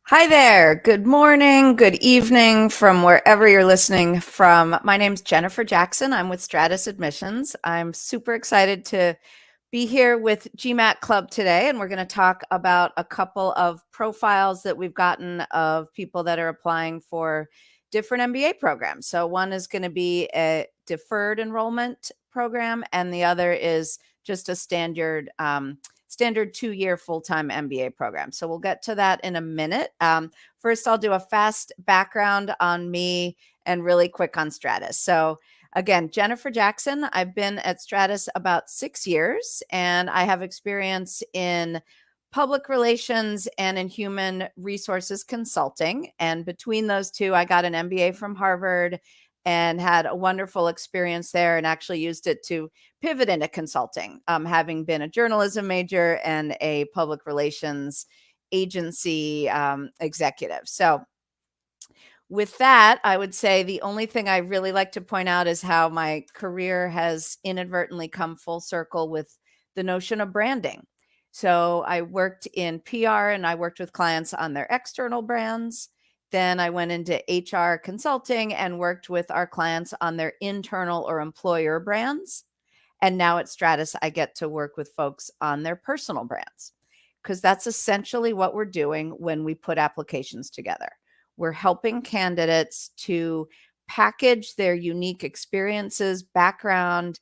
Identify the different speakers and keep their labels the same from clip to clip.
Speaker 1: Hi there. Good morning, good evening from wherever you're listening from. My name's Jennifer Jackson. I'm with Stratus Admissions. I'm super excited to be here with GMAT Club today, and we're going to talk about a couple of profiles that we've gotten of people that are applying for different MBA programs. So one is going to be a deferred enrollment program, and the other is just a standard 2-year full-time MBA program. So we'll get to that in a minute. First, I'll do a fast background on me and really quick on Stratus. So again, Jennifer Jackson, I've been at Stratus about 6 years, and I have experience in public relations and in human resources consulting. And between those two, I got an MBA from Harvard and had a wonderful experience there and actually used it to pivot into consulting, having been a journalism major and a public relations agency executive. So with that, I would say the only thing I really like to point out is how my career has inadvertently come full circle with the notion of branding. So I worked in PR and I worked with clients on their external brands. Then I went into HR consulting and worked with our clients on their internal or employer brands. And now at Stratus, I get to work with folks on their personal brands, because that's essentially what we're doing when we put applications together. We're helping candidates to package their unique experiences, background,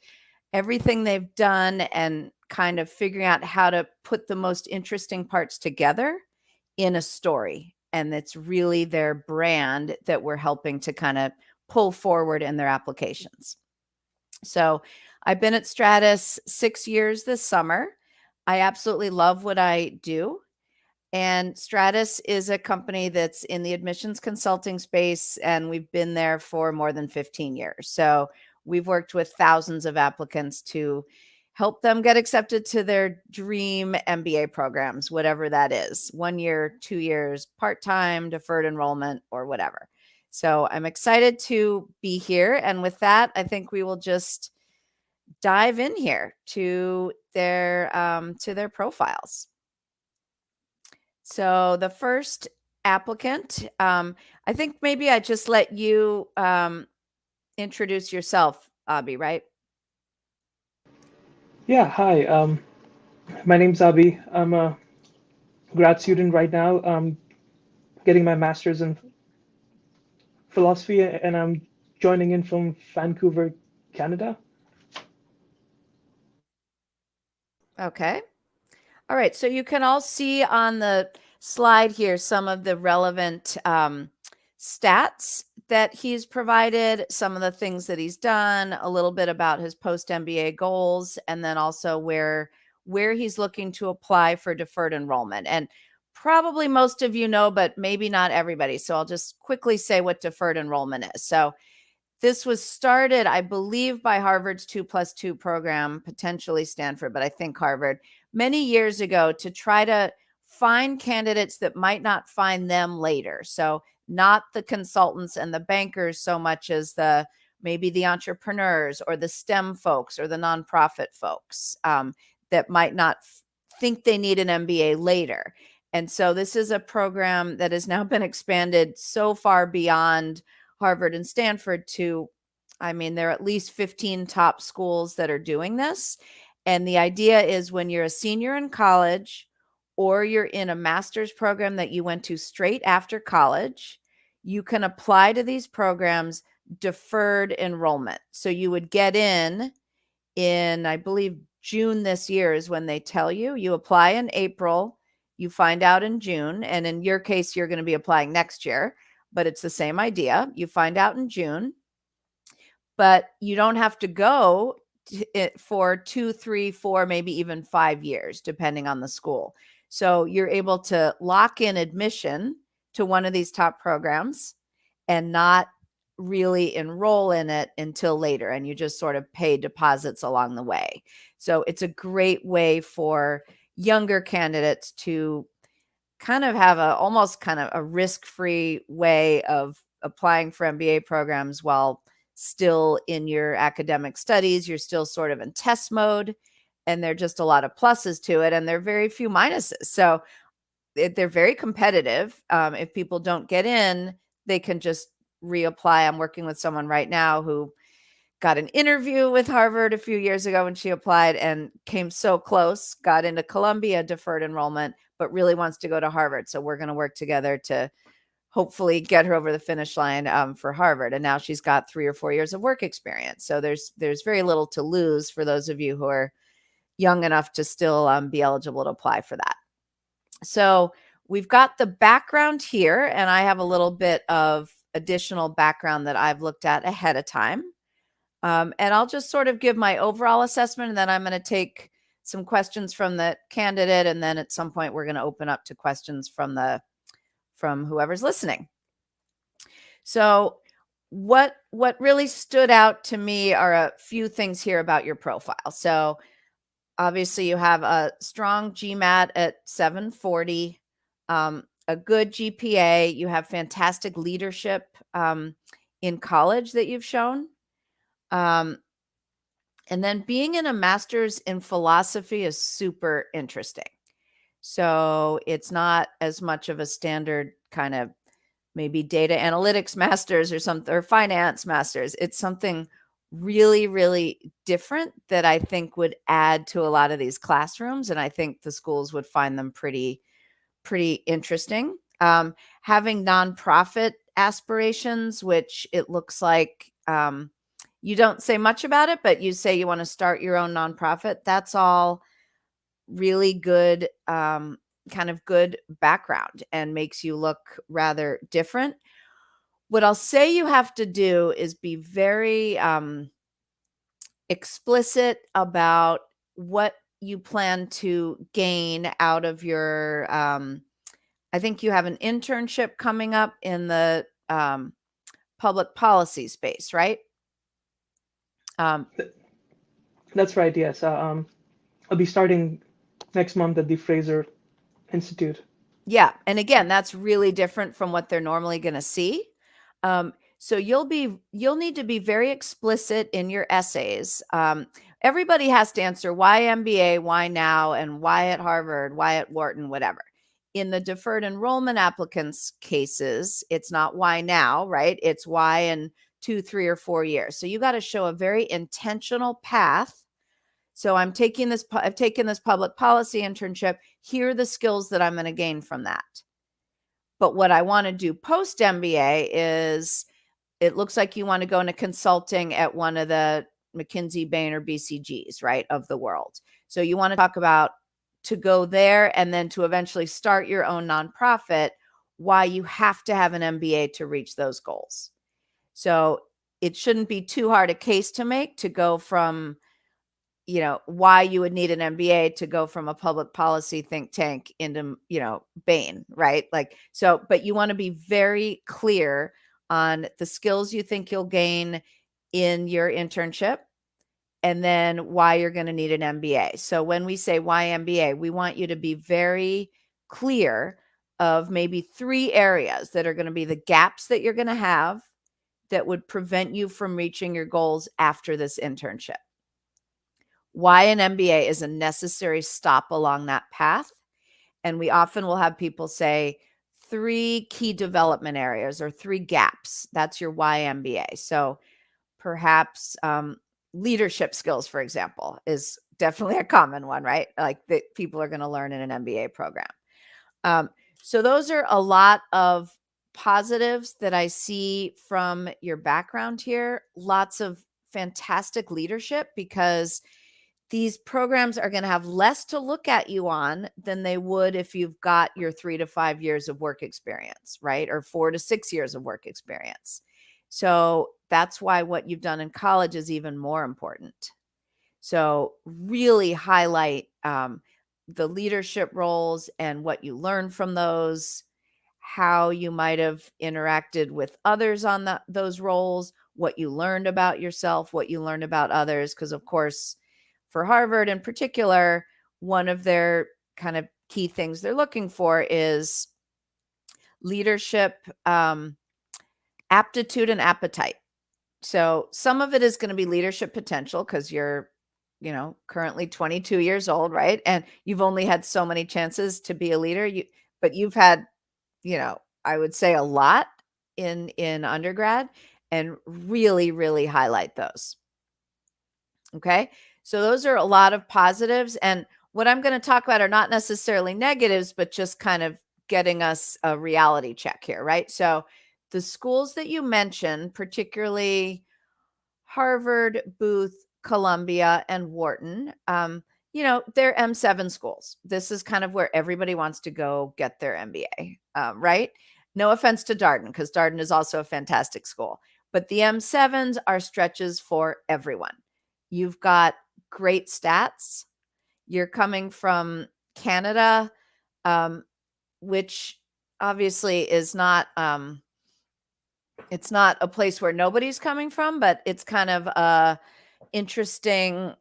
Speaker 1: everything they've done, and kind of figuring out how to put the most interesting parts together in a story. And it's really their brand that we're helping to kind of pull forward in their applications. So I've been at Stratus 6 years this summer. I absolutely love what I do. And Stratus is a company that's in the admissions consulting space, and we've been there for more than 15 years. So we've worked with thousands of applicants to help them get accepted to their dream MBA programs, whatever that is, 1 year, 2 years, part-time, deferred enrollment, or whatever. So I'm excited to be here. And with that, I think we will just dive in here to their profiles. So the first applicant, I think maybe I just let you introduce yourself, Abhi, right?
Speaker 2: Yeah, hi. My name's Abhi. I'm a grad student right now. I'm getting my master's in philosophy, and I'm joining in from Vancouver, Canada.
Speaker 1: Okay. All right. So you can all see on the slide here some of the relevant stats that he's provided, some of the things that he's done, a little bit about his post-MBA goals, and then also where he's looking to apply for deferred enrollment. And probably most of you know, but maybe not everybody. So I'll just quickly say what deferred enrollment is. So this was started, I believe, by Harvard's 2+2 program, potentially Stanford, but I think Harvard, many years ago, to try to find candidates that might not find them later. So not the consultants and the bankers so much as maybe the entrepreneurs or the STEM folks or the nonprofit folks that might not think they need an MBA later. And so this is a program that has now been expanded so far beyond Harvard and Stanford to, I mean, there are at least 15 top schools that are doing this. And the idea is when you're a senior in college or you're in a master's program that you went to straight after college, you can apply to these programs deferred enrollment. So you would get in, I believe, June this year is when they tell you. You apply in April, you find out in June. And in your case, you're going to be applying next year, but it's the same idea. You find out in June, but you don't have to go for 2, 3, 4, maybe even 5 years, depending on the school. So you're able to lock in admission to one of these top programs and not really enroll in it until later, and you just sort of pay deposits along the way. So it's a great way for younger candidates to kind of have almost kind of a risk-free way of applying for MBA programs while still in your academic studies. You're still sort of in test mode, and there are just a lot of pluses to it, and there are very few minuses. So they're very competitive. If people don't get in, they can just reapply. I'm working with someone right now who got an interview with Harvard a few years ago when she applied and came so close, got into Columbia deferred enrollment, but really wants to go to Harvard. So we're going to work together to hopefully get her over the finish line for Harvard. And now she's got 3 or 4 years of work experience. So there's very little to lose for those of you who are young enough to still be eligible to apply for that. So we've got the background here, and I have a little bit of additional background that I've looked at ahead of time. And I'll just sort of give my overall assessment, and then I'm going to take some questions from the candidate, and then at some point we're going to open up to questions from whoever's listening. So what really stood out to me are a few things here about your profile. So obviously you have a strong GMAT at 740, a good GPA. You have fantastic leadership in college that you've shown. And then being in a master's in philosophy is super interesting. So it's not as much of a standard kind of maybe data analytics masters or something, or finance masters. It's something really, really different that I think would add to a lot of these classrooms. And I think the schools would find them pretty interesting. Having nonprofit aspirations, which it looks like you don't say much about it, but you say you want to start your own nonprofit. That's all really good, kind of good background, and makes you look rather different. What I'll say you have to do is be very explicit about what you plan to gain out of your, I think you have an internship coming up in the public policy space, right?
Speaker 2: That's right. Yes. I'll be starting next month at the Fraser Institute.
Speaker 1: Yeah. And again, that's really different from what they're normally going to see. So you'll need to be very explicit in your essays. Everybody has to answer why MBA, why now, and why at Harvard, why at Wharton, whatever. In the deferred enrollment applicants cases, it's not why now, right? It's why in 2, 3, or 4 years. So you got to show a very intentional path. So I've taken this public policy internship. Here are the skills that I'm going to gain from that. But what I want to do post MBA is, it looks like you want to go into consulting at one of the McKinsey, Bain, or BCGs, right, of the world. So you want to talk about to go there and then to eventually start your own nonprofit, why you have to have an MBA to reach those goals. So it shouldn't be too hard a case to make to go from, why you would need an MBA to go from a public policy think tank into, Bain, right? But you want to be very clear on the skills you think you'll gain in your internship, and then why you're going to need an MBA. So when we say why MBA, we want you to be very clear of maybe 3 areas that are going to be the gaps that you're going to have that would prevent you from reaching your goals after this internship. Why an MBA is a necessary stop along that path. And we often will have people say 3 key development areas or 3 gaps. That's your why MBA. So perhaps leadership skills, for example, is definitely a common one, right? Like that people are going to learn in an MBA program. So those are a lot of positives that I see from your background here. Lots of fantastic leadership, because these programs are going to have less to look at you on than they would if you've got your 3 to 5 years of work experience, right? Or 4 to 6 years of work experience. So that's why what you've done in college is even more important. So really highlight the leadership roles and what you learn from those. how you might have interacted with others on those roles, what you learned about yourself, what you learned about others. Because, of course, for Harvard in particular, one of their kind of key things they're looking for is leadership, aptitude, and appetite. So some of it is going to be leadership potential because you're, currently 22 years old, right? And you've only had so many chances to be a leader. But you've had, I would say a lot in undergrad, and really, really highlight those. Okay. So those are a lot of positives. And what I'm going to talk about are not necessarily negatives, but just kind of getting us a reality check here, right? So the schools that you mentioned, particularly Harvard, Booth, Columbia, and Wharton, they're M7 schools. This is kind of where everybody wants to go get their MBA, right? No offense to Darden, because Darden is also a fantastic school. But the M7s are stretches for everyone. You've got great stats. You're coming from Canada, which obviously is not it's not a place where nobody's coming from, but it's kind of a interesting,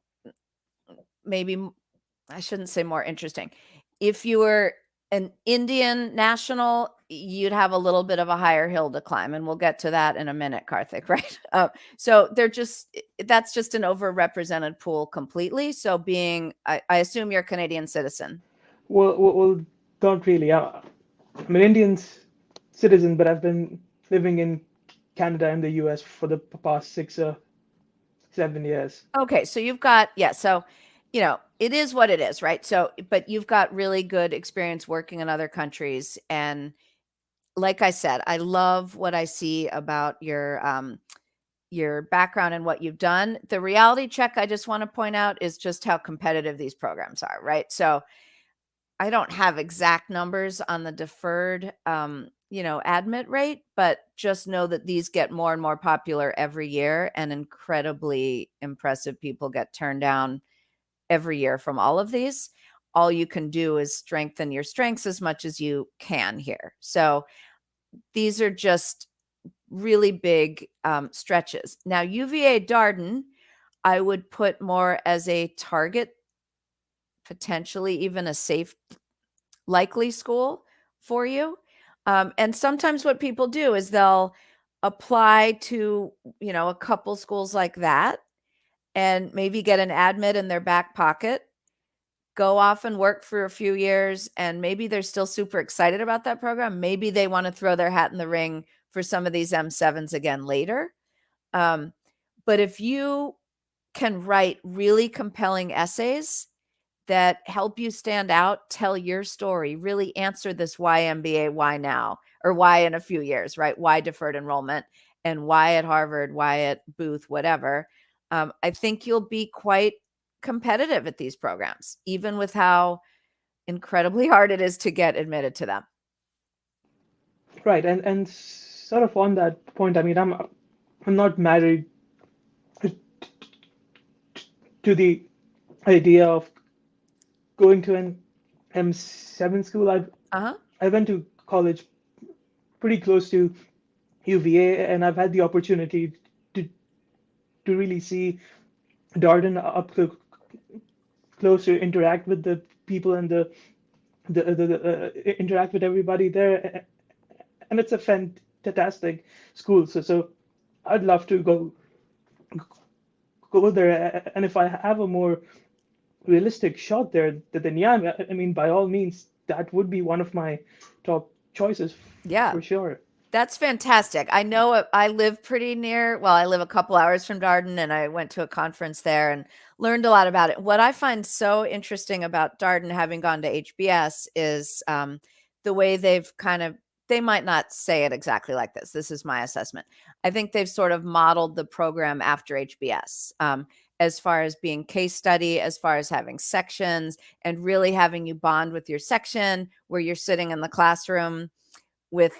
Speaker 1: maybe I shouldn't say more interesting. If you were an Indian national, you'd have a little bit of a higher hill to climb, and we'll get to that in a minute, Karthik, right? So that's just an overrepresented pool completely. So I assume you're a Canadian citizen.
Speaker 2: Well, don't really. I'm an Indian citizen, but I've been living in Canada and the US for the past 6 or 7 years.
Speaker 1: Okay, so you've got, so, it is what it is, right? So, but you've got really good experience working in other countries. And like I said, I love what I see about your background and what you've done. The reality check I just want to point out is just how competitive these programs are, right? So I don't have exact numbers on the deferred, admit rate, but just know that these get more and more popular every year, and incredibly impressive people get turned down every year from all of these. All you can do is strengthen your strengths as much as you can here. So these are just really big stretches. Now, UVA Darden, I would put more as a target, potentially even a safe, likely school for you. And sometimes what people do is they'll apply to, a couple schools like that and maybe get an admit in their back pocket, go off and work for a few years, and maybe they're still super excited about that program. Maybe they want to throw their hat in the ring for some of these M7s again later. But if you can write really compelling essays that help you stand out, tell your story, really answer this why MBA, why now, or why in a few years, right? Why deferred enrollment, and why at Harvard, why at Booth, whatever. I think you'll be quite competitive at these programs, even with how incredibly hard it is to get admitted to them.
Speaker 2: Right, and sort of on that point, I mean, I'm not married to the idea of going to an M7 school. I went to college pretty close to UVA, and I've had the opportunity to to really see Darden up close, to interact with the people and the interact with everybody there, and it's a fantastic school. So I'd love to go there, and if I have a more realistic shot there, then yeah, I mean, by all means, that would be one of my top choices for sure.
Speaker 1: That's fantastic. I know I live pretty near, well, I live a couple hours from Darden, and I went to a conference there and learned a lot about it. What I find so interesting about Darden, having gone to HBS, is the way they might not say it exactly like this. This is my assessment. I think they've sort of modeled the program after HBS, as far as being case study, as far as having sections, and really having you bond with your section, where you're sitting in the classroom with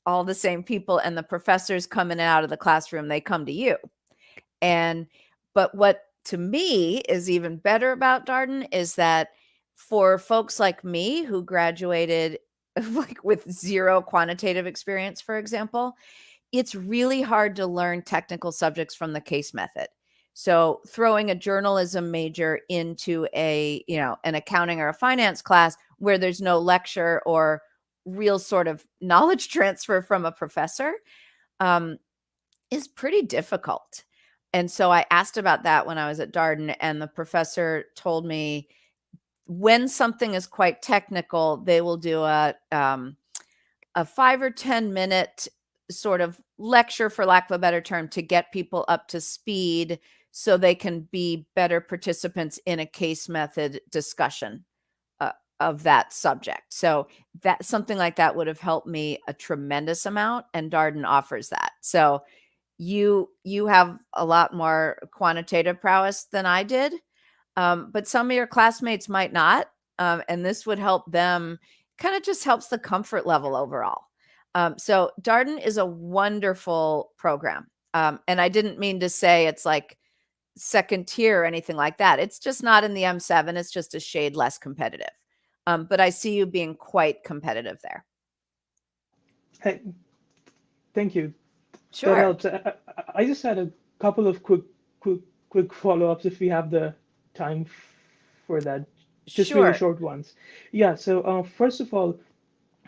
Speaker 1: all the same people, and the professors come in and out of the classroom, they come to you. But what to me is even better about Darden is that for folks like me who graduated like with zero quantitative experience, for example, it's really hard to learn technical subjects from the case method. So throwing a journalism major into an accounting or a finance class where there's no lecture or real sort of knowledge transfer from a professor um, is pretty difficult. And so I asked about that when I was at Darden, and the professor told me when something is quite technical, they will do a 5 or 10 minute sort of lecture, for lack of a better term, to get people up to speed so they can be better participants in a case method discussion of that subject. So that something like that would have helped me a tremendous amount, and Darden offers that. So you have a lot more quantitative prowess than I did, but some of your classmates might not, and this would help them. Kind of just helps the comfort level overall. So Darden is a wonderful program, and I didn't mean to say it's like second tier or anything like that. It's just not in the M7. It's just a shade less competitive. But I see you being quite competitive there.
Speaker 2: Hey, thank you. That
Speaker 1: Sure.
Speaker 2: helps. I just had a couple of quick follow-ups if we have the time for that. Just really
Speaker 1: Sure.
Speaker 2: short ones. Yeah. So first of all,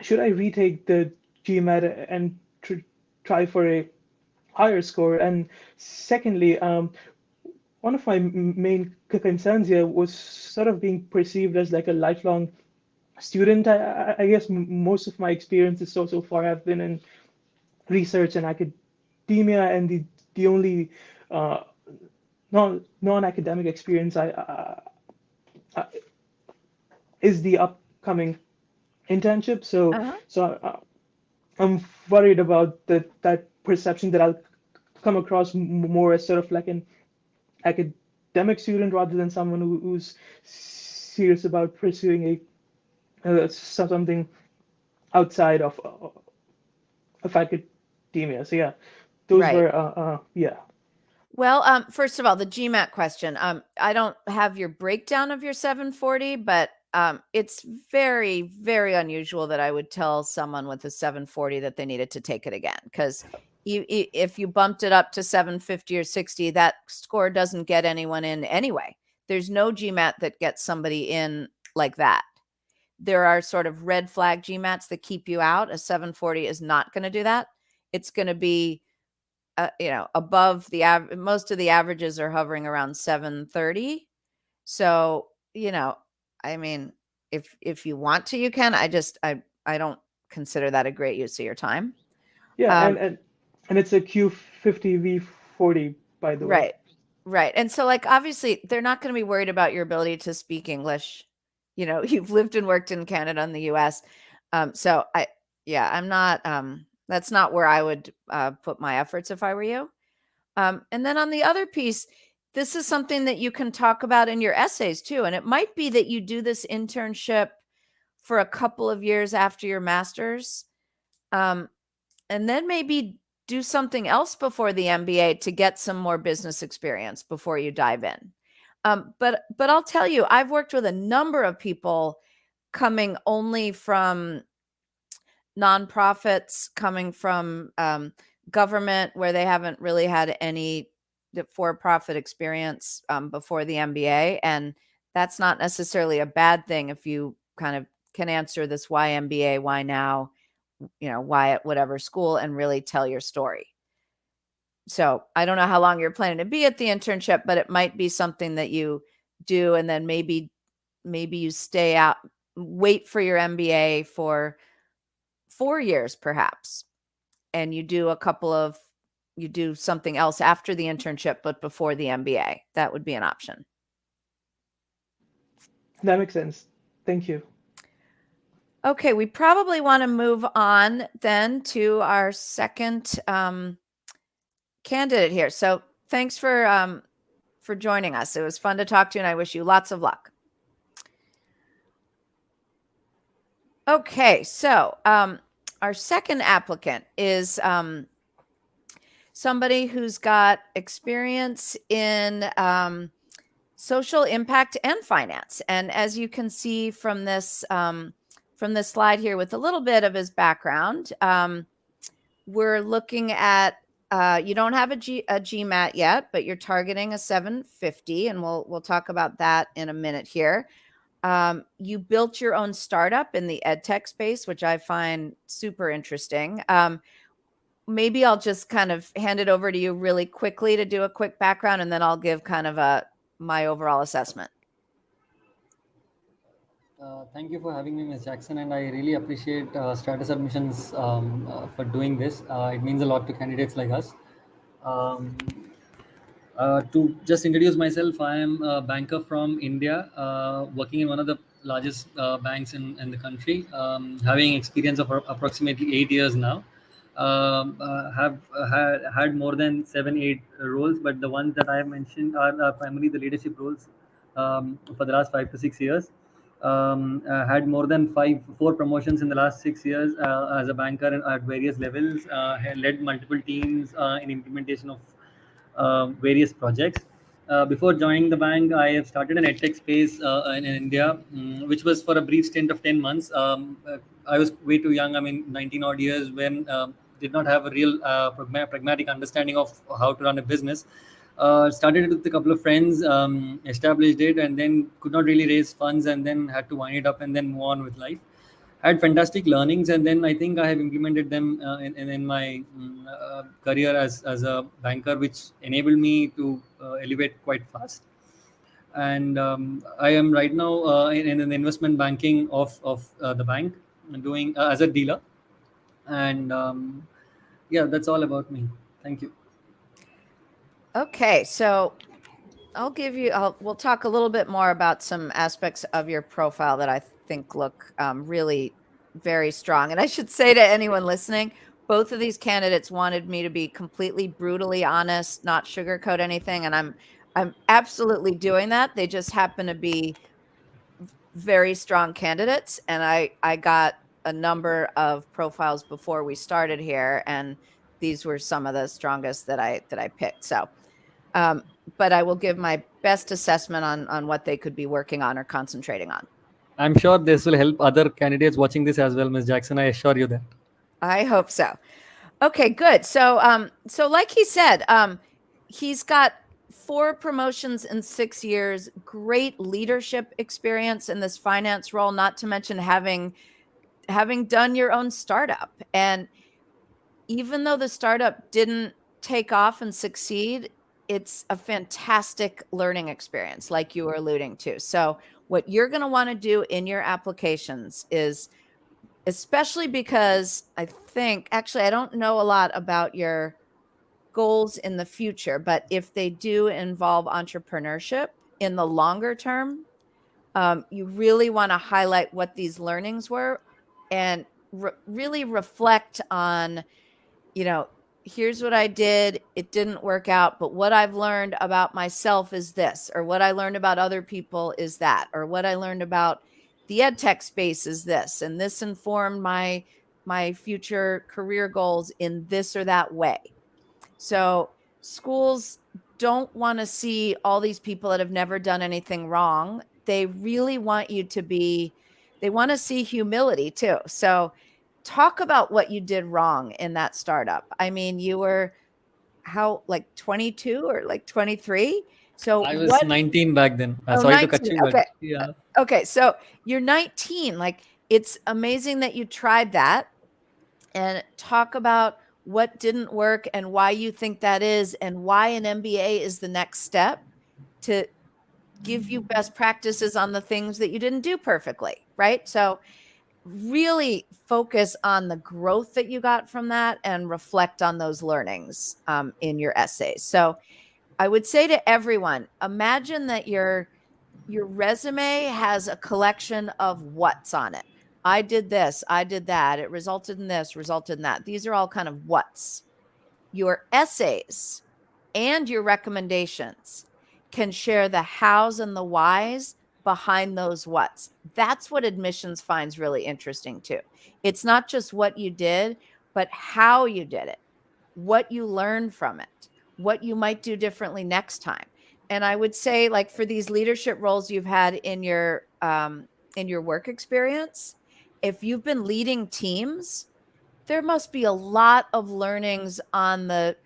Speaker 2: should I retake the GMAT and try for a higher score? And secondly, one of my main concerns here was sort of being perceived as like a lifelong student. I guess most of my experiences so far have been in research and academia, and the only uh, non-academic experience I is the upcoming internship. So
Speaker 1: Uh-huh.
Speaker 2: I'm worried about that perception that I'll come across more as sort of like an academic student rather than someone who's serious about pursuing something outside of academia. So yeah, those
Speaker 1: Right.
Speaker 2: were yeah.
Speaker 1: Well, first of all, the GMAT question. I don't have your breakdown of your 740, but it's very, very unusual that I would tell someone with a 740 that they needed to take it again. Because if you bumped it up to 750 or 60, that score doesn't get anyone in anyway. There's no GMAT that gets somebody in like that. There are sort of red flag GMATs that keep you out. A 740 is not going to do that. It's going to be above the average. Most of the averages are hovering around 730. So, I mean, if you want to, you can. I don't consider that a great use of your time.
Speaker 2: Yeah,
Speaker 1: Um,
Speaker 2: and it's a Q50 V40, by the way.
Speaker 1: right. Right. And so like obviously they're not going to be worried about your ability to speak English. You've lived and worked in Canada and the US. So I'm not that's not where I would put my efforts if I were you. And then on the other piece, this is something that you can talk about in your essays too. And it might be that you do this internship for a couple of years after your master's, and then maybe do something else before the MBA to get some more business experience before you dive in. But I'll tell you, I've worked with a number of people coming only from nonprofits, coming from government where they haven't really had any for-profit experience before the MBA. And that's not necessarily a bad thing if you kind of can answer this why MBA, why now, why at whatever school, and really tell your story. So I don't know how long you're planning to be at the internship, but it might be something that you do, and then maybe you stay out, wait for your MBA for 4 years perhaps, and you do something else after the internship, but before the MBA. That would be an option.
Speaker 2: That makes sense. Thank you.
Speaker 1: Okay, we probably want to move on then to our second candidate here. So thanks for joining us. It was fun to talk to you, and I wish you lots of luck. Okay, so our second applicant is somebody who's got experience in social impact and finance. And as you can see from this from the slide here with a little bit of his background. We're looking at, you don't have a GMAT yet, but you're targeting a 750, and we'll talk about that in a minute here. You built your own startup in the edtech space, which I find super interesting. Maybe I'll just kind of hand it over to you really quickly to do a quick background, and then I'll give kind of my overall assessment.
Speaker 3: Thank you for having me, Ms. Jackson, and I really appreciate Stratus Admissions for doing this. It means a lot to candidates like us. Um, to just introduce myself, I am a banker from India, working in one of the largest banks in the country, having experience of approximately 8 years now. Have had more than 7-8 roles, but the ones that I have mentioned are primarily the leadership roles for the last 5 to 6 years. Had more than 4 promotions in the last 6 years as a banker at various levels. Led multiple teams in implementation of various projects. Before joining the bank, I have started an edtech space in India, which was for a brief stint of 10 months. I was way too young. I mean, 19 odd years, when did not have a real pragmatic understanding of how to run a business. Started it with a couple of friends, established it, and then could not really raise funds, and then had to wind it up and then move on with life. Had fantastic learnings, and then I think I have implemented them in my career as a banker, which enabled me to elevate quite fast. And I am right now in an investment banking of the bank, doing as a dealer. And yeah, that's all about me. Thank you.
Speaker 1: Okay, so we'll talk a little bit more about some aspects of your profile that I think look really very strong. And I should say to anyone listening, both of these candidates wanted me to be completely brutally honest, not sugarcoat anything. And I'm absolutely doing that. They just happen to be very strong candidates. And I got a number of profiles before we started here, and these were some of the strongest that I picked. So, but I will give my best assessment on what they could be working on or concentrating on.
Speaker 3: I'm sure this will help other candidates watching this as well, Ms. Jackson. I assure you that.
Speaker 1: I hope so. Okay, good. So, so like he said, he's got 4 promotions in 6 years, great leadership experience in this finance role, not to mention having done your own startup. And even though the startup didn't take off and succeed, it's a fantastic learning experience, like you were alluding to. So what you're going to want to do in your applications is, especially because I don't know a lot about your goals in the future, but if they do involve entrepreneurship in the longer term, you really want to highlight what these learnings were and really reflect on, here's what I did. It didn't work out, but what I've learned about myself is this, or what I learned about other people is that, or what I learned about the ed tech space is this, and this informed my future career goals in this or that way. So schools don't want to see all these people that have never done anything wrong. They really want you to they want to see humility too. So talk about what you did wrong in that startup. I mean, you were like 22 or like 23? So
Speaker 3: I was 19 back then.
Speaker 1: Oh,
Speaker 3: Sorry
Speaker 1: 19.
Speaker 3: to cut you,
Speaker 1: Okay.
Speaker 3: but yeah.
Speaker 1: Okay, so you're 19. Like, it's amazing that you tried that, and talk about what didn't work and why you think that is, and why an MBA is the next step to give you best practices on the things that you didn't do perfectly, right? So really focus on the growth that you got from that and reflect on those learnings in your essays. So I would say to everyone, imagine that your resume has a collection of what's on it. I did this, I did that, it resulted in this, resulted in that. These are all kind of what's. Your essays and your recommendations can share the hows and the whys behind those what's. That's what admissions finds really interesting too. It's not just what you did, but how you did it, what you learned from it, what you might do differently next time. And I would say, like, for these leadership roles you've had in your work experience, if you've been leading teams, there must be a lot of learnings on the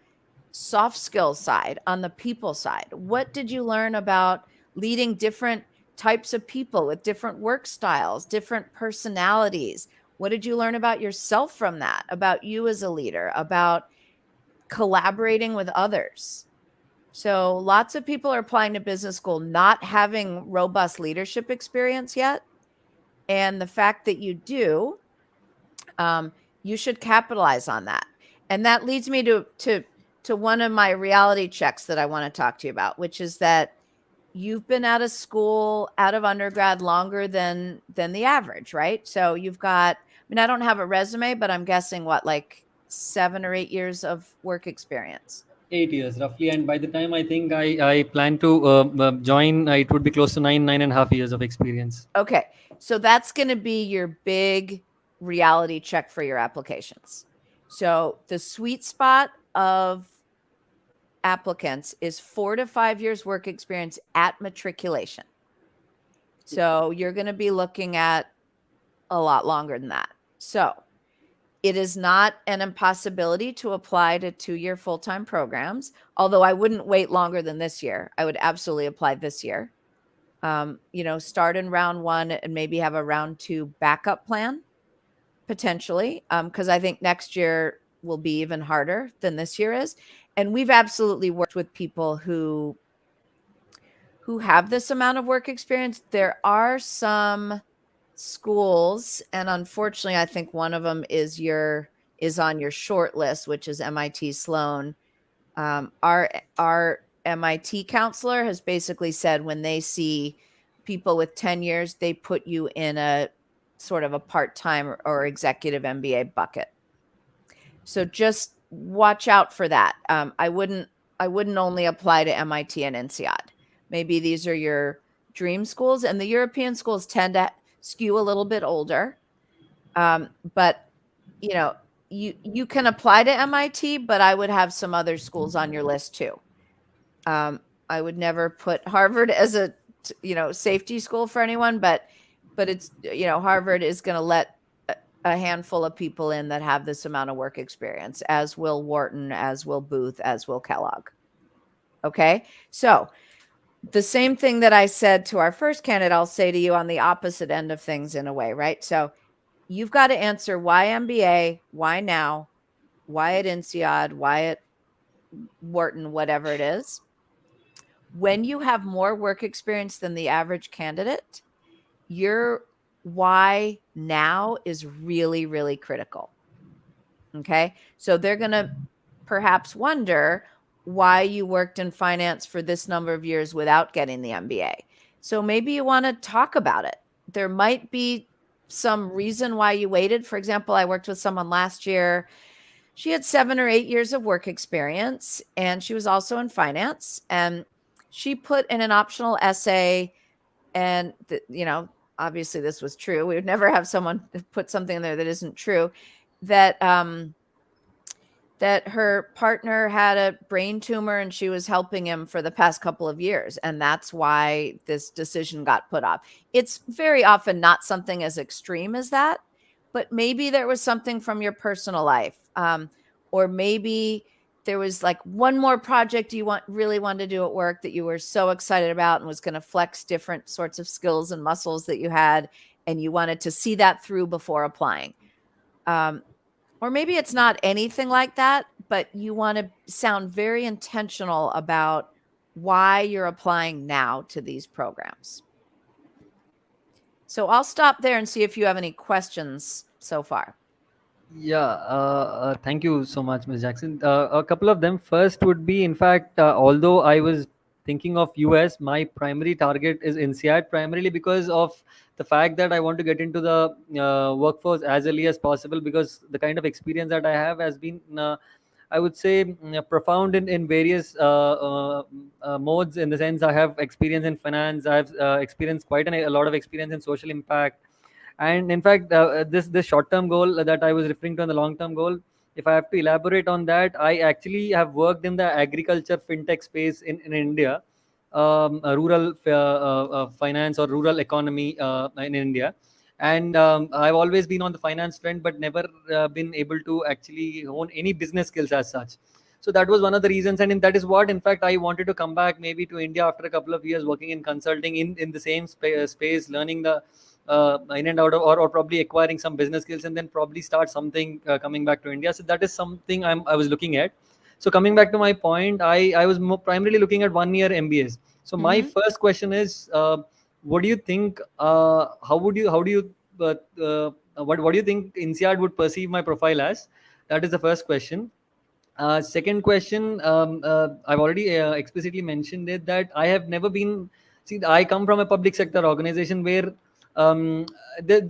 Speaker 1: soft skills side, on the people side. What did you learn about leading different types of people with different work styles, different personalities? What did you learn about yourself from that, about you as a leader, about collaborating with others? So lots of people are applying to business school not having robust leadership experience yet. And the fact that you do, you should capitalize on that. And that leads me to one of my reality checks that I want to talk to you about, which is that you've been out of school, out of undergrad longer than the average, right? So you've got, I mean, I don't have a resume, but I'm guessing what, like 7 or 8 years of work experience.
Speaker 3: 8 years roughly, and by the time I think I plan to join, it would be close to 9.5 years of experience.
Speaker 1: Okay, so that's going to be your big reality check for your applications. So the sweet spot of applicants is 4 to 5 years work experience at matriculation. So you're going to be looking at a lot longer than that. So it is not an impossibility to apply to 2-year full-time programs, although I wouldn't wait longer than this year. I would absolutely apply this year. Start in round 1 and maybe have a round 2 backup plan, potentially, because I think next year will be even harder than this year is. And we've absolutely worked with people who have this amount of work experience. There are some schools, and unfortunately, I think one of them is on your short list, which is MIT Sloan. Our MIT counselor has basically said when they see people with 10 years, they put you in a sort of a part-time or executive MBA bucket. So just watch out for that. I wouldn't only apply to MIT and INSEAD. Maybe these are your dream schools, and the European schools tend to skew a little bit older. But you can apply to MIT, but I would have some other schools on your list too. I would never put Harvard as a safety school for anyone, but it's Harvard is going to let a handful of people in that have this amount of work experience, as will Wharton, as will Booth, as will Kellogg. Okay, so the same thing that I said to our first candidate, I'll say to you on the opposite end of things in a way, right? So you've got to answer why MBA, why now, why at INSEAD, why at Wharton, whatever it is. When you have more work experience than the average candidate, your why now is really, really critical. Okay. So they're going to perhaps wonder why you worked in finance for this number of years without getting the MBA. So maybe you want to talk about it. There might be some reason why you waited. For example, I worked with someone last year. She had 7 or 8 years of work experience, and she was also in finance. And she put in an optional essay, and obviously this was true. We would never have someone put something in there that isn't true, that her partner had a brain tumor and she was helping him for the past couple of years. And that's why this decision got put off. It's very often not something as extreme as that, but maybe there was something from your personal life. Or maybe there was like one more project you really wanted to do at work that you were so excited about and was going to flex different sorts of skills and muscles that you had, and you wanted to see that through before applying. Or maybe it's not anything like that, but you want to sound very intentional about why you're applying now to these programs. So I'll stop there and see if you have any questions so far.
Speaker 3: Yeah, thank you so much, Ms. Jackson. A couple of them. First would be, in fact, although I was thinking of US, my primary target is INSEAD, primarily because of the fact that I want to get into the workforce as early as possible, because the kind of experience that I have has been, I would say, profound in various modes, in the sense I have experience in finance, I have experienced quite a lot of experience in social impact. And in fact, this short-term goal that I was referring to, and the long-term goal, if I have to elaborate on that, I actually have worked in the agriculture fintech space in India, rural finance or rural economy in India. And I've always been on the finance front, but never been able to actually hone any business skills as such. So that was one of the reasons, and that is what, in fact, I wanted to come back maybe to India after a couple of years working in consulting in the same space, learning the in and out of, or probably acquiring some business skills, and then probably start something coming back to India. So that is something I was looking at. So coming back to my point, I was primarily looking at 1 year MBAs. So my first question is, what do you think? How do you what do you think INSEAD would perceive my profile as? That is the first question. Second question, I've already explicitly mentioned it, that I have never been. See, I come from a public sector organization where um,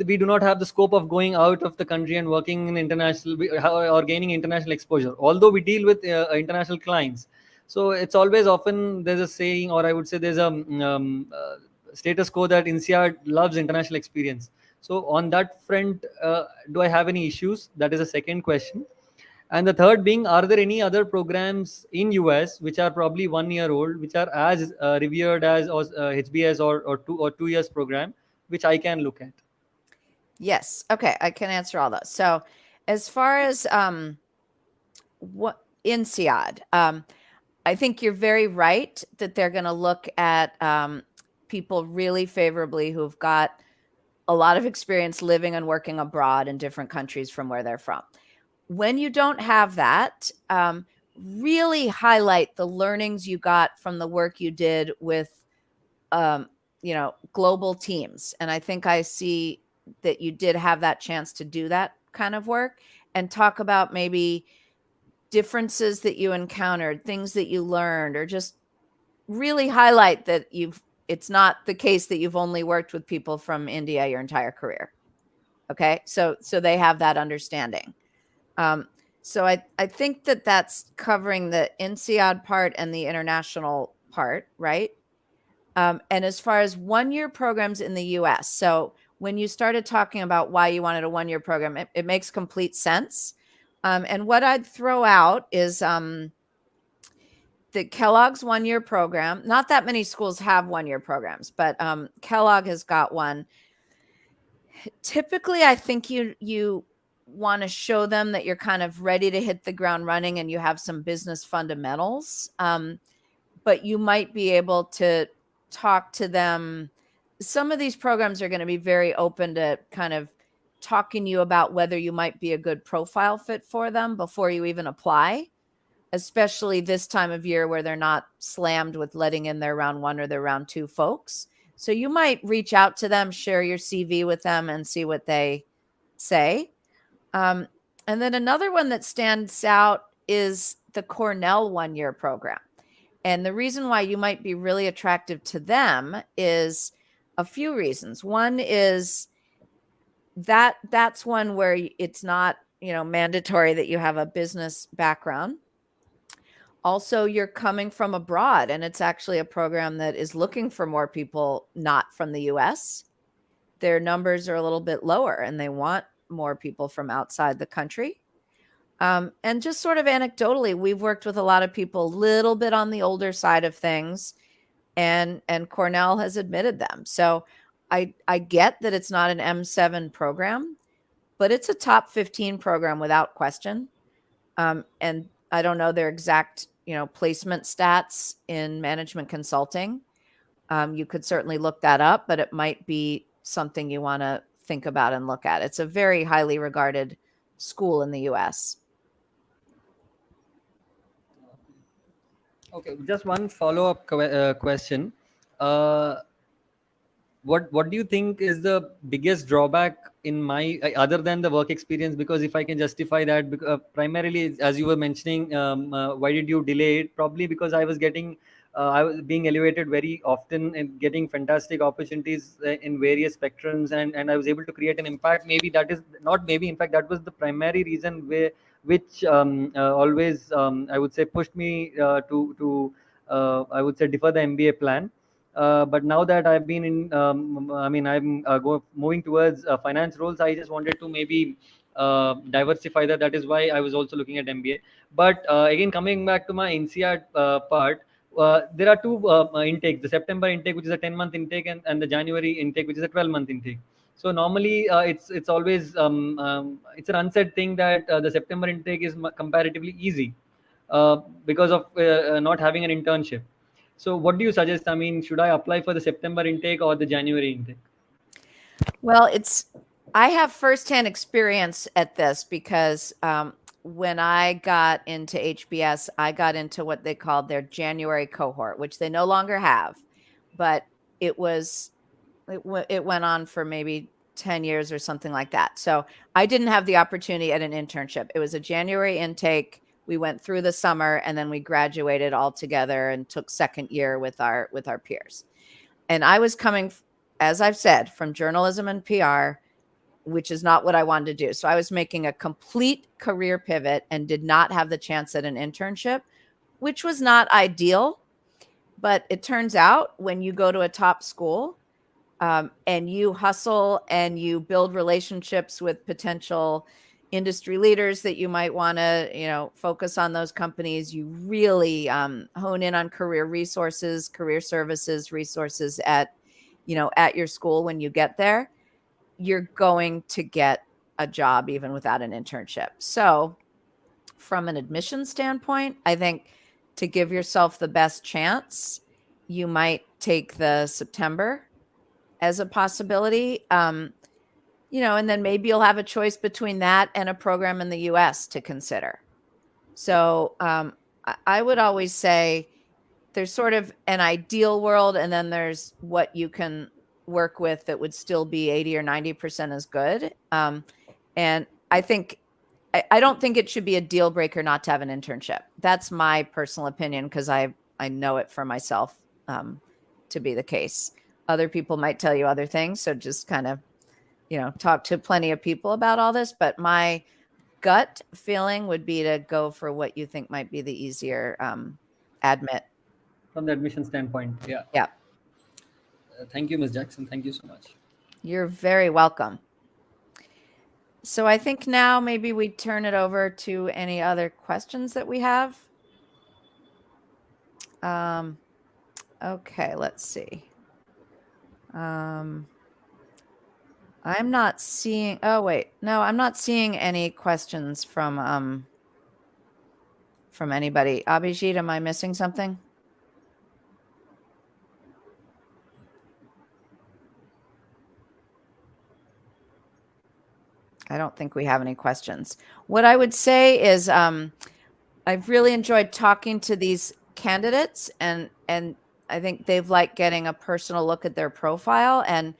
Speaker 3: we do not have the scope of going out of the country and working in international or gaining international exposure. Although we deal with international clients, so it's always often there's a saying, or I would say there's a status quo that INSEAD loves international experience. So on that front, do I have any issues? That is the second question. And the third being, are there any other programs in US which are probably 1 year old, which are as revered as HBS or 2 years program, which I can look at?
Speaker 1: Yes. Okay. I can answer all those. So as far as what INSEAD, I think you're very right that they're going to look at people really favorably who've got a lot of experience living and working abroad in different countries from where they're from. When you don't have that, really highlight the learnings you got from the work you did with, global teams. And I think I see that you did have that chance to do that kind of work, and talk about maybe differences that you encountered, things that you learned, or just really highlight that it's not the case that you've only worked with people from India your entire career. Okay. So they have that understanding. So I think that that's covering the INSEAD part and the international part, right? And as far as 1 year programs in the US, so when you started talking about why you wanted a 1 year program, it makes complete sense. And what I'd throw out is the Kellogg's 1 year program. Not that many schools have 1 year programs, but Kellogg has got one. Typically, I think you want to show them that you're kind of ready to hit the ground running and you have some business fundamentals. But you might be able to talk to them. Some of these programs are going to be very open to kind of talking to you about whether you might be a good profile fit for them before you even apply, especially this time of year where they're not slammed with letting in their round 1 or their round 2 folks. So you might reach out to them, share your CV with them, and see what they say. And then another one that stands out is the Cornell 1 year program. And the reason why you might be really attractive to them is a few reasons. One is that's one where it's not, mandatory that you have a business background. Also, you're coming from abroad, and it's actually a program that is looking for more people not from the US. Their numbers are a little bit lower, and they want more people from outside the country. And just sort of anecdotally, we've worked with a lot of people a little bit on the older side of things, and Cornell has admitted them. So I get that it's not an M7 program, but it's a top 15 program without question. And I don't know their exact, placement stats in management consulting. You could certainly look that up, but it might be something you want to think about and look at. It's a very highly regarded school in the US.
Speaker 3: Okay, just one follow-up question. What do you think is the biggest drawback in my other than the work experience? Because if I can justify that, primarily as you were mentioning, why did you delay it? Probably because I was being elevated very often and getting fantastic opportunities in various spectrums, and I was able to create an impact. Maybe that is not maybe, in fact, that was the primary reason which always I would say pushed me to I would say defer the MBA plan. But now that I've been in, I'm moving towards finance roles. I just wanted to maybe diversify that. That is why I was also looking at MBA. But again, coming back to my INSEAD part, there are two intakes: the September intake, which is a 10-month intake, and the January intake, which is a 12-month intake. So normally it's always it's an unsaid thing that the September intake is comparatively easy because of not having an internship. So what do you suggest? I mean, should I apply for the September intake or the January intake?
Speaker 1: Well, I have firsthand experience at this because when I got into HBS, I got into what they called their January cohort, which they no longer have, but it went on for maybe 10 years or something like that. So I didn't have the opportunity at an internship. It was a January intake. We went through the summer and then we graduated all together and took second year with our peers. And I was coming, as I've said, from journalism and PR, which is not what I wanted to do. So I was making a complete career pivot and did not have the chance at an internship, which was not ideal. But it turns out when you go to a top school, and you hustle and you build relationships with potential industry leaders that you might want to, focus on those companies. You really hone in on career resources, career services resources at your school. When you get there, you're going to get a job even without an internship. So from an admission standpoint, I think to give yourself the best chance, you might take the September as a possibility. And then maybe you'll have a choice between that and a program in the US to consider. So I would always say there's sort of an ideal world, and then there's what you can work with that would still be 80 or 90% as good. And I don't think it should be a deal breaker not to have an internship. That's my personal opinion, because I know it for myself to be the case. Other people might tell you other things. So just kind of, talk to plenty of people about all this. But my gut feeling would be to go for what you think might be the easier admit.
Speaker 3: From the admission standpoint, yeah.
Speaker 1: Yeah.
Speaker 3: Thank you, Ms. Jackson. Thank you so much.
Speaker 1: You're very welcome. So I think now maybe we turn it over to any other questions that we have. Okay, let's see. I'm not seeing, oh wait, no, I'm not seeing any questions from anybody. Abhijit, am I missing something? I don't think we have any questions. What I would say is I've really enjoyed talking to these candidates, and I think they've liked getting a personal look at their profile, and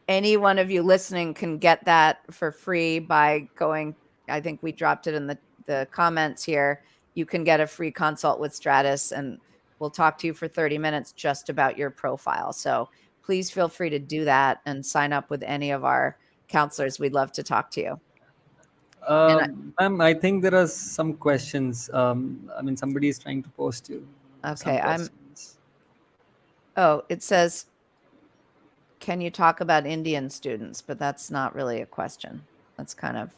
Speaker 1: any one of you listening can get that for free by going, I think we dropped it in the comments here. You can get a free consult with Stratus, and we'll talk to you for 30 minutes just about your profile. So please feel free to do that and sign up with any of our counselors. We'd love to talk to you.
Speaker 3: Ma'am, I think there are some questions. I mean, somebody is trying to post you.
Speaker 1: Okay, it says, can you talk about Indian students? But that's not really a question. That's kind of,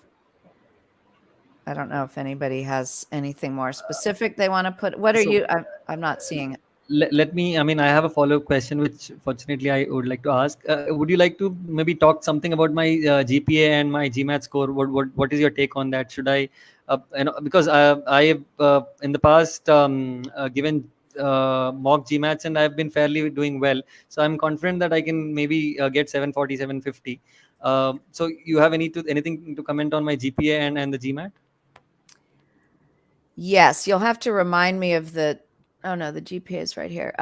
Speaker 1: I don't know if anybody has anything more specific they want to put. What are you? I'm not seeing it.
Speaker 3: Let me, I mean, I have a follow-up question, which fortunately I would like to ask. Would you like to maybe talk something about my GPA and my GMAT score? What is your take on that? Should I, because I have in the past given mock GMATs, and I've been fairly doing well. So I'm confident that I can maybe get 740, 750. So you have anything to comment on my GPA and the GMAT?
Speaker 1: Yes, you'll have to remind me of the, oh no, the GPA is right here.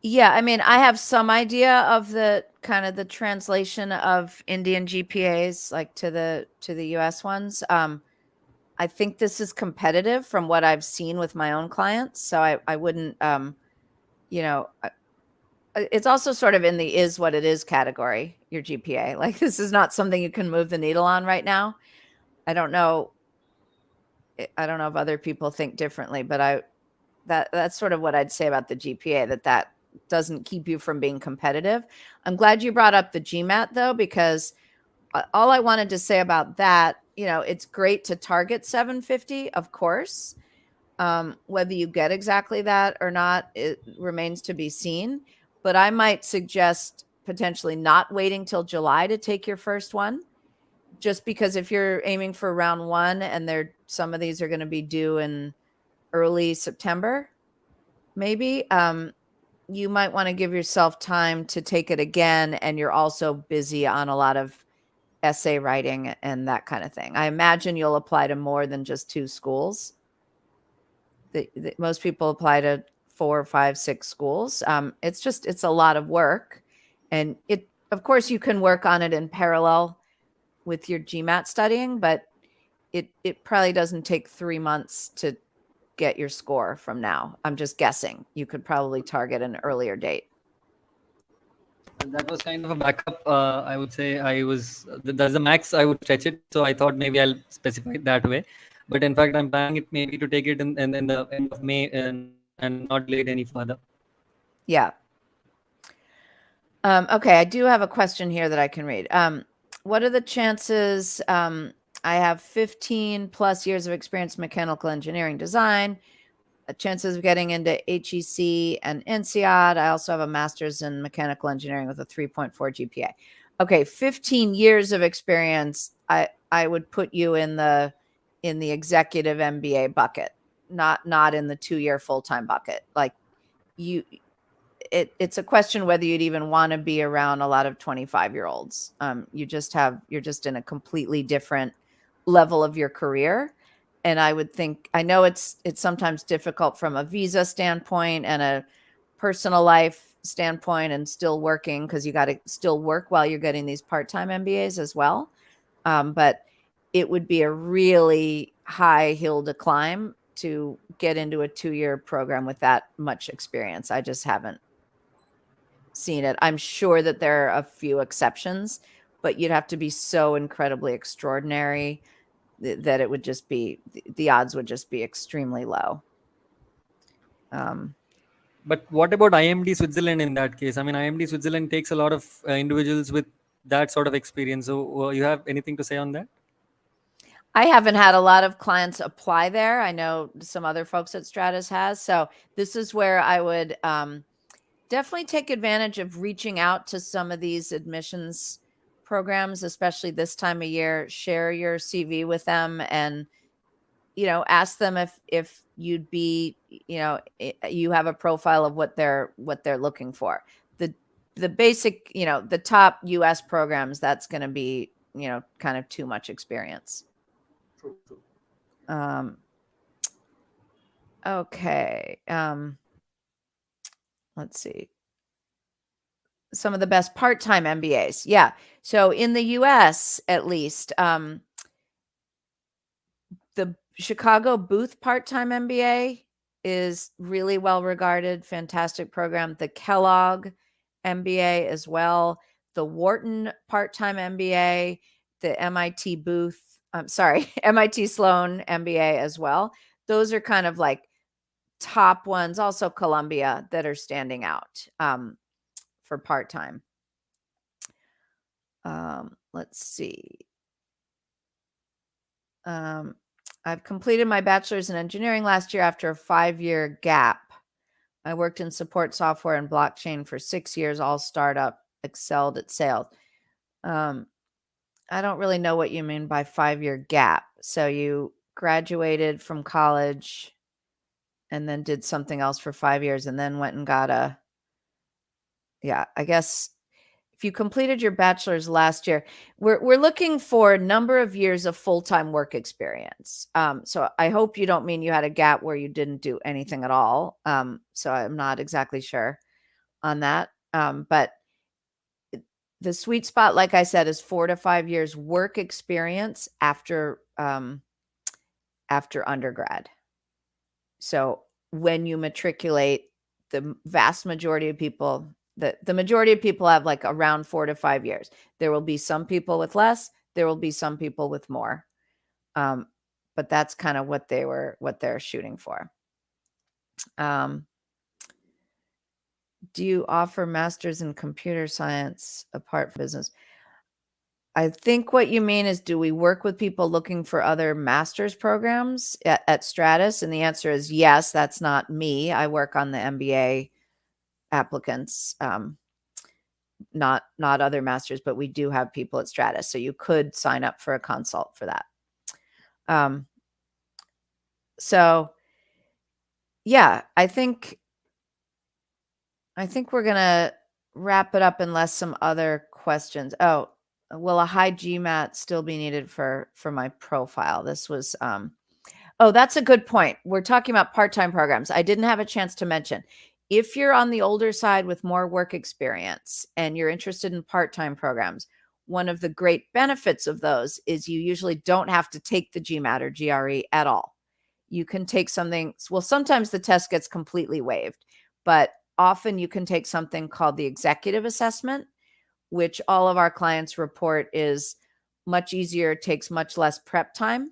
Speaker 1: Yeah, I mean, I have some idea of the kind of the translation of Indian GPAs like to the US ones. I think this is competitive from what I've seen with my own clients. So I wouldn't, it's also sort of in the is what it is category, your GPA. Like, this is not something you can move the needle on right now. I don't know if other people think differently, but that's sort of what I'd say about the GPA, that doesn't keep you from being competitive. I'm glad you brought up the GMAT though, because all I wanted to say about that, it's great to target 750, of course. Whether you get exactly that or not, it remains to be seen. But I might suggest potentially not waiting till July to take your first one, just because if you're aiming for round one and some of these are going to be due in early September, maybe, you might want to give yourself time to take it again. And you're also busy on a lot of essay writing and that kind of thing. I imagine you'll apply to more than just 2 schools. Most people apply to 4, 5, 6 schools. It's a lot of work, and of course you can work on it in parallel with your GMAT studying, but it probably doesn't take 3 months to get your score from now. I'm just guessing. You could probably target an earlier date.
Speaker 3: That was kind of a backup. I would say that's the max I would stretch it. So I thought maybe I'll specify it that way. But in fact, I'm planning it maybe to take it in the end of May and not delay it any further.
Speaker 1: Yeah. Okay, I do have a question here that I can read. What are the chances? I have 15 plus years of experience in mechanical engineering design. Chances of getting into HEC and INSEAD. I also have a master's in mechanical engineering with a 3.4 GPA. Okay, 15 years of experience. I would put you in the executive MBA bucket, not in the 2-year full-time bucket. Like it's a question whether you'd even want to be around a lot of 25-year-olds. You're just in a completely different level of your career. And I know it's sometimes difficult from a visa standpoint and a personal life standpoint and still working, because you got to still work while you're getting these part-time MBAs as well. But it would be a really high hill to climb to get into a 2-year program with that much experience. I just haven't seen it. I'm sure that there are a few exceptions, but you'd have to be so incredibly extraordinary that it would just be, the odds would just be extremely low.
Speaker 3: But what about IMD Switzerland in that case? I mean, IMD Switzerland takes a lot of individuals with that sort of experience. So you have anything to say on that?
Speaker 1: I haven't had a lot of clients apply there. I know some other folks at Stratus has. So this is where I would definitely take advantage of reaching out to some of these admissions programs, especially this time of year. Share your CV with them and, ask them if you'd be, you have a profile of what they're looking for. The basic, the top US programs, that's going to be, kind of too much experience.
Speaker 3: True.
Speaker 1: Okay. Let's see. Some of the best part-time MBAs. Yeah. So in the US, at least, the Chicago Booth part-time MBA is really well regarded, fantastic program. The Kellogg MBA as well. The Wharton part-time MBA, the MIT MIT Sloan MBA as well. Those are kind of like top ones. Also Columbia, that are standing out for part-time. Let's see. I've completed my bachelor's in engineering last year after a 5-year gap. I worked in support software and blockchain for 6 years, all startup, excelled at sales. I don't really know what you mean by 5-year gap. So you graduated from college and then did something else for 5 years and then went and got I guess if you completed your bachelor's last year, we're looking for a number of years of full-time work experience. So I hope you don't mean you had a gap where you didn't do anything at all. So I'm not exactly sure on that. But the sweet spot, like I said, is 4 to 5 years work experience after undergrad. So when you matriculate, the vast majority of people, the majority of people have like around 4 to 5 years. There will be some people with less, there will be some people with more. But that's kind of what they're shooting for. Do you offer masters in computer science apart from business? I think what you mean is, do we work with people looking for other master's programs at Stratus? And the answer is yes. That's not me. I work on the MBA applicants. not other masters, but we do have people at Stratus. So you could sign up for a consult for that. So yeah, I think we're going to wrap it up unless some other questions. Oh, will a high GMAT still be needed for my profile? This was, oh, that's a good point. We're talking about part-time programs. I didn't have a chance to mention. If you're on the older side with more work experience and you're interested in part-time programs, one of the great benefits of those is you usually don't have to take the GMAT or GRE at all. You can take something, well, sometimes the test gets completely waived, but often you can take something called the executive assessment, which all of our clients report is much easier, takes much less prep time,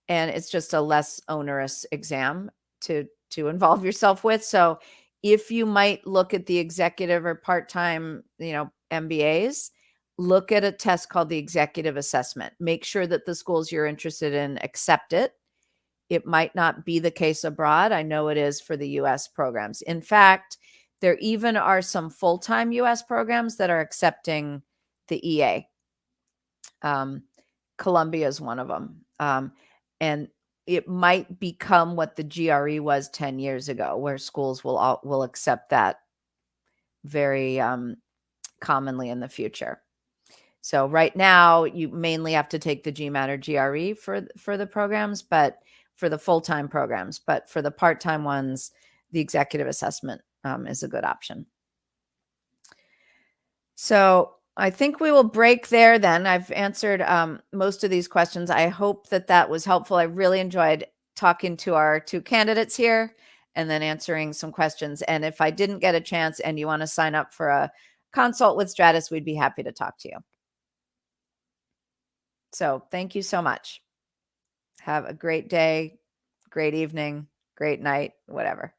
Speaker 1: and it's just a less onerous exam to involve yourself with. So if you might look at the executive or part-time, MBAs, look at a test called the executive assessment. Make sure that the schools you're interested in accept it. It might not be the case abroad. I know it is for the US programs. In fact, there even are some full-time US programs that are accepting the EA. Columbia is one of them. And it might become what the GRE was 10 years ago, where schools will accept that very commonly in the future. So right now, you mainly have to take the GMAT or GRE for the programs, but for the full-time programs. But for the part-time ones, the executive assessment is a good option. So I think we will break there then. I've answered most of these questions. I hope that was helpful. I really enjoyed talking to our two candidates here and then answering some questions. And if I didn't get a chance and you want to sign up for a consult with Stratus, we'd be happy to talk to you. So thank you so much. Have a great day, great evening, great night, whatever.